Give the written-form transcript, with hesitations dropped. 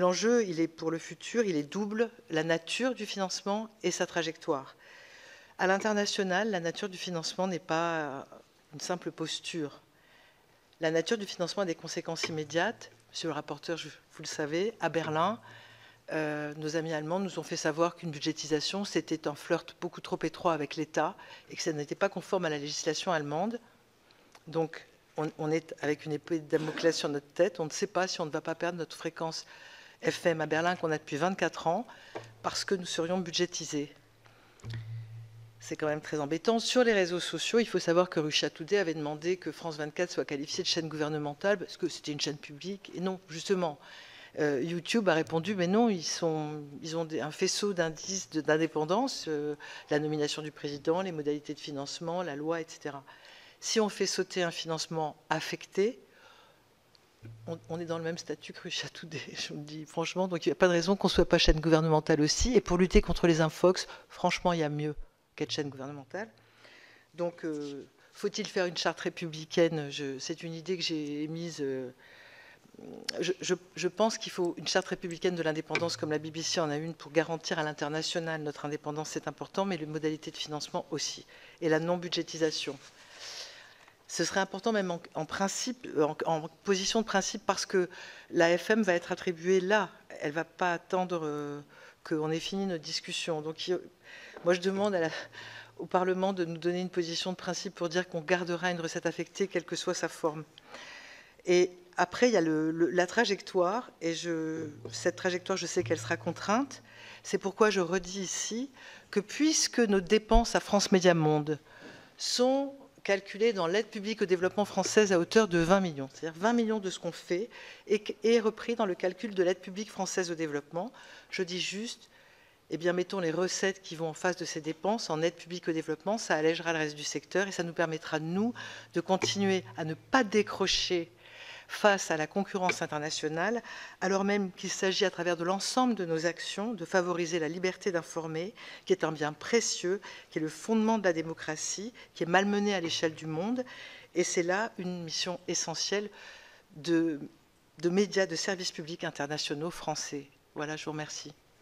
L'enjeu, il est pour le futur, il est double, la nature du financement et sa trajectoire. À l'international, la nature du financement n'est pas une simple posture. La nature du financement a des conséquences immédiates. Monsieur le rapporteur, vous le savez, à Berlin, nos amis allemands nous ont fait savoir qu'une budgétisation, c'était un flirt beaucoup trop étroit avec l'État et que ça n'était pas conforme à la législation allemande. Donc, on est avec une épée de Damoclès sur notre tête. On ne sait pas si on ne va pas perdre notre fréquence FM à Berlin qu'on a depuis 24 ans parce que nous serions budgétisés. C'est quand même très embêtant. Sur les réseaux sociaux, il faut savoir que Russia Today avait demandé que France 24 soit qualifiée de chaîne gouvernementale parce que c'était une chaîne publique. Et non, justement, YouTube a répondu, mais non, ils ont un faisceau d'indices d'indépendance, la nomination du président, les modalités de financement, la loi, etc. Si on fait sauter un financement affecté, on est dans le même statut que Russia Today, je me dis franchement. Donc il n'y a pas de raison qu'on ne soit pas chaîne gouvernementale aussi. Et pour lutter contre les infox, franchement, il y a mieux qu'être chaîne gouvernementale. Donc, faut-il faire une charte républicaine? C'est une idée que j'ai émise. Je pense qu'il faut une charte républicaine de l'indépendance, comme la BBC en a une, pour garantir à l'international notre indépendance, c'est important, mais les modalités de financement aussi. Et la non-budgétisation. Ce serait important même en principe, en position de principe, parce que la FM va être attribuée là. Elle ne va pas attendre qu'on ait fini notre discussion. Donc, moi, je demande au Parlement de nous donner une position de principe pour dire qu'on gardera une recette affectée, quelle que soit sa forme. Et après, il y a la trajectoire, et cette trajectoire, je sais qu'elle sera contrainte. C'est pourquoi je redis ici que puisque nos dépenses à France Média Monde sont calculées dans l'aide publique au développement française à hauteur de 20 millions, c'est-à-dire 20 millions de ce qu'on fait, est repris dans le calcul de l'aide publique française au développement, je dis juste, eh bien, mettons les recettes qui vont en face de ces dépenses en aide publique au développement, ça allègera le reste du secteur et ça nous permettra, nous, de continuer à ne pas décrocher face à la concurrence internationale, alors même qu'il s'agit, à travers de l'ensemble de nos actions, de favoriser la liberté d'informer, qui est un bien précieux, qui est le fondement de la démocratie, qui est malmené à l'échelle du monde. Et c'est là une mission essentielle de médias de services publics internationaux français. Voilà, je vous remercie.